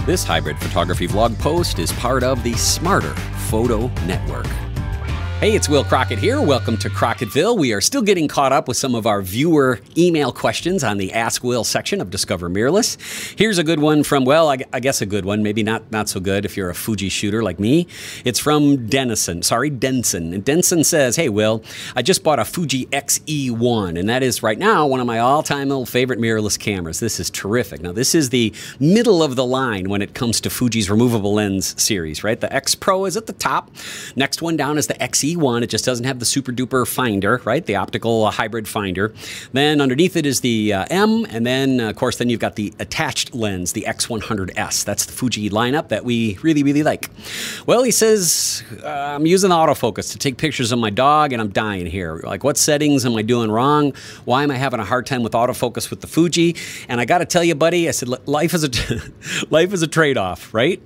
This hybrid photography vlog post is part of the Smarter Photo Network. Hey, it's Will Crockett here. Welcome to Crocketville. We are still getting caught up with some of our viewer email questions on the Ask Will section of Discover Mirrorless. Here's a good one from, well, I guess a good one, maybe not so good if you're a Fuji shooter like me. It's from Denson. And Denson says, hey, Will, I just bought a Fuji X-E1, and that is right now one of my all-time little favorite mirrorless cameras. This is terrific. Now, this is the middle of the line when it comes to Fuji's removable lens series, right? The X Pro is at the top. Next one down is the X-E1. It just doesn't have the super duper finder, right? The optical hybrid finder. Then underneath it is the M, and then of course then you've got the attached lens, the X100S. That's the Fuji lineup that we really like. Well, he says, I'm using the autofocus to take pictures of my dog and I'm dying here. Like, what settings am I doing wrong? Why am I having a hard time with autofocus with the Fuji? And I got to tell you, buddy, I said, life is a trade-off, right?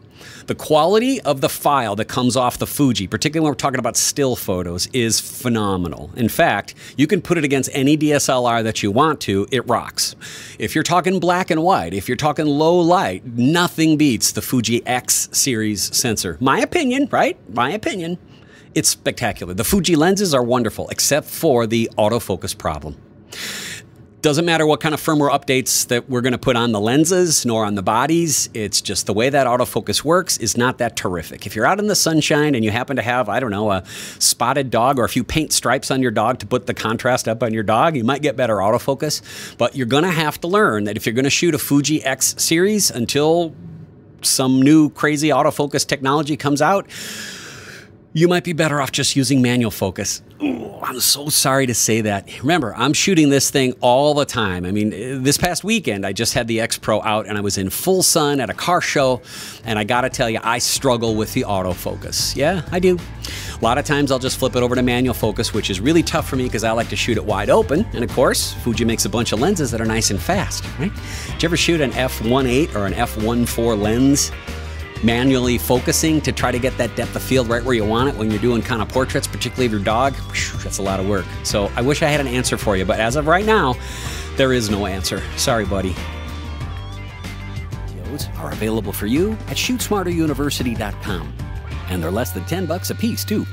The quality of the file that comes off the Fuji, particularly when we're talking about still photos, is phenomenal. In fact, you can put it against any DSLR that you want to, it rocks. If you're talking black and white, if you're talking low light, nothing beats the Fuji X series sensor. My opinion, right? My opinion. It's spectacular. The Fuji lenses are wonderful, except for the autofocus problem. Doesn't matter what kind of firmware updates that we're going to put on the lenses nor on the bodies. It's just the way that autofocus works is not that terrific. If you're out in the sunshine and you happen to have, I don't know, a spotted dog or a few paint stripes on your dog to put the contrast up on your dog, you might get better autofocus. But you're going to have to learn that if you're going to shoot a Fuji X series until some new crazy autofocus technology comes out, you might be better off just using manual focus. Ooh, I'm so sorry to say that. Remember, I'm shooting this thing all the time. I mean, this past weekend, I just had the X Pro out and I was in full sun at a car show, and I gotta tell you, I struggle with the autofocus. Yeah, I do. A lot of times I'll just flip it over to manual focus, which is really tough for me because I like to shoot it wide open. And of course, Fuji makes a bunch of lenses that are nice and fast, right? Did you ever shoot an f1.8 or an f1.4 lens manually focusing to try to get that depth of field right where you want it when you're doing kind of portraits, particularly of your dog? That's a lot of work. So I wish I had an answer for you, but as of right now, there is no answer. Sorry, buddy. Videos are available for you at ShootSmarterUniversity.com, and they're less than $10 a piece, too.